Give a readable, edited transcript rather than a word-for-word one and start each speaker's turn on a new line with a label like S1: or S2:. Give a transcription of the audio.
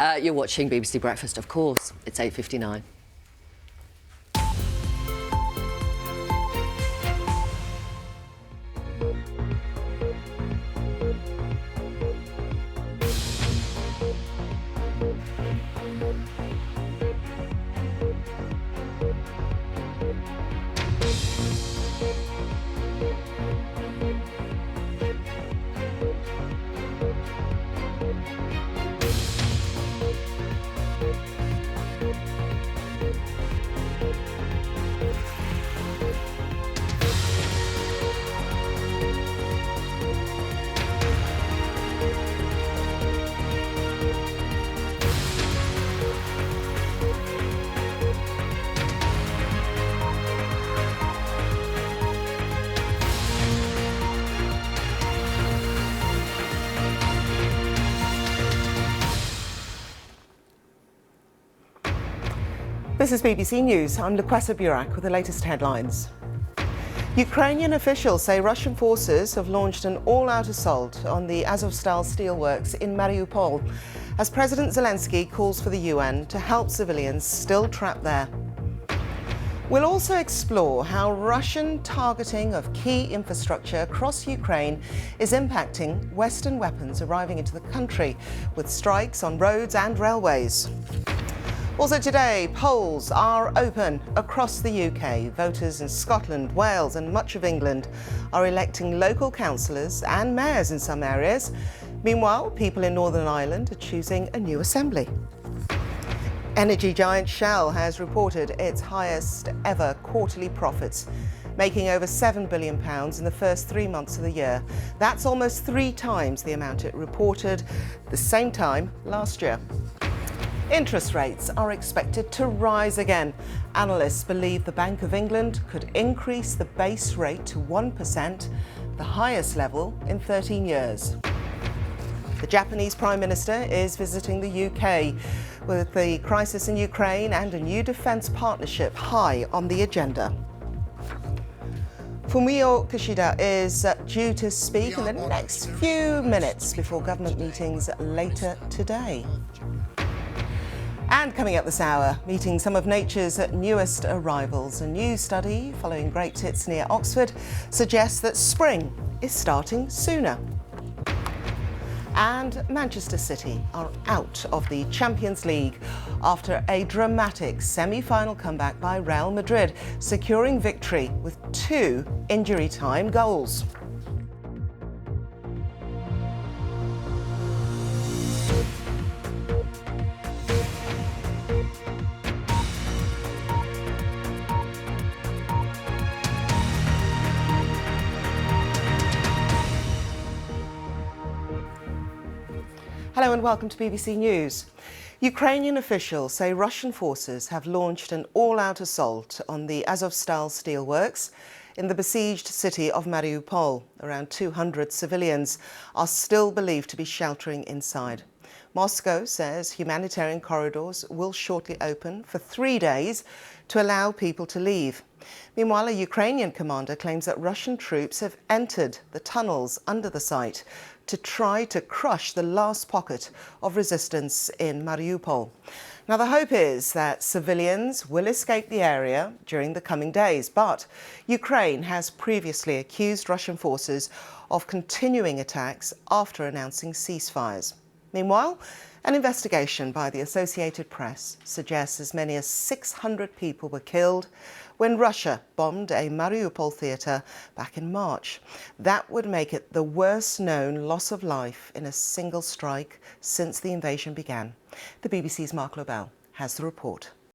S1: You're watching BBC Breakfast, of course. It's 8:59.
S2: This is BBC News. I'm Lukwesa Burak with the latest headlines. Ukrainian officials say Russian forces have launched an all-out assault on the Azovstal steelworks in Mariupol as President Zelensky calls for the UN to help civilians still trapped there. We'll also explore how Russian targeting of key infrastructure across Ukraine is impacting Western weapons arriving into the country, with strikes on roads and railways. Also today, polls are open across the UK. Voters in Scotland, Wales and much of England are electing local councillors and mayors in some areas. Meanwhile, people in Northern Ireland are choosing a new assembly. Energy giant Shell has reported its highest ever quarterly profits, making over £7 billion in the first 3 months of the year. That's almost 3 times the amount it reported the same time last year. Interest rates are expected to rise again. Analysts believe the Bank of England could increase the base rate to 1%, the highest level in 13 years. The Japanese Prime Minister is visiting the UK with the crisis in Ukraine and a new defence partnership high on the agenda. Fumio Kishida is due to speak in the next few minutes before government meetings later today. And coming up this hour, meeting some of nature's newest arrivals. A new study following grape pits near Oxford suggests that spring is starting sooner. And Manchester City are out of the Champions League after a dramatic semi-final comeback by Real Madrid, securing victory with 2 injury-time goals. Hello and welcome to BBC News. Ukrainian officials say Russian forces have launched an all-out assault on the Azovstal steelworks in the besieged city of Mariupol. Around 200 civilians are still believed to be sheltering inside. Moscow says humanitarian corridors will shortly open for 3 days to allow people to leave. Meanwhile, a Ukrainian commander claims that Russian troops have entered the tunnels under the site to try to crush the last pocket of resistance in Mariupol. Now, the hope is that civilians will escape the area during the coming days, but Ukraine has previously accused Russian forces of continuing attacks after announcing ceasefires. Meanwhile, an investigation by the Associated Press suggests as many as 600 people were killed when Russia bombed a Mariupol theatre back in March. That would make it the worst known loss of life in a single strike since the invasion began. The BBC's Mark Lowe has the report.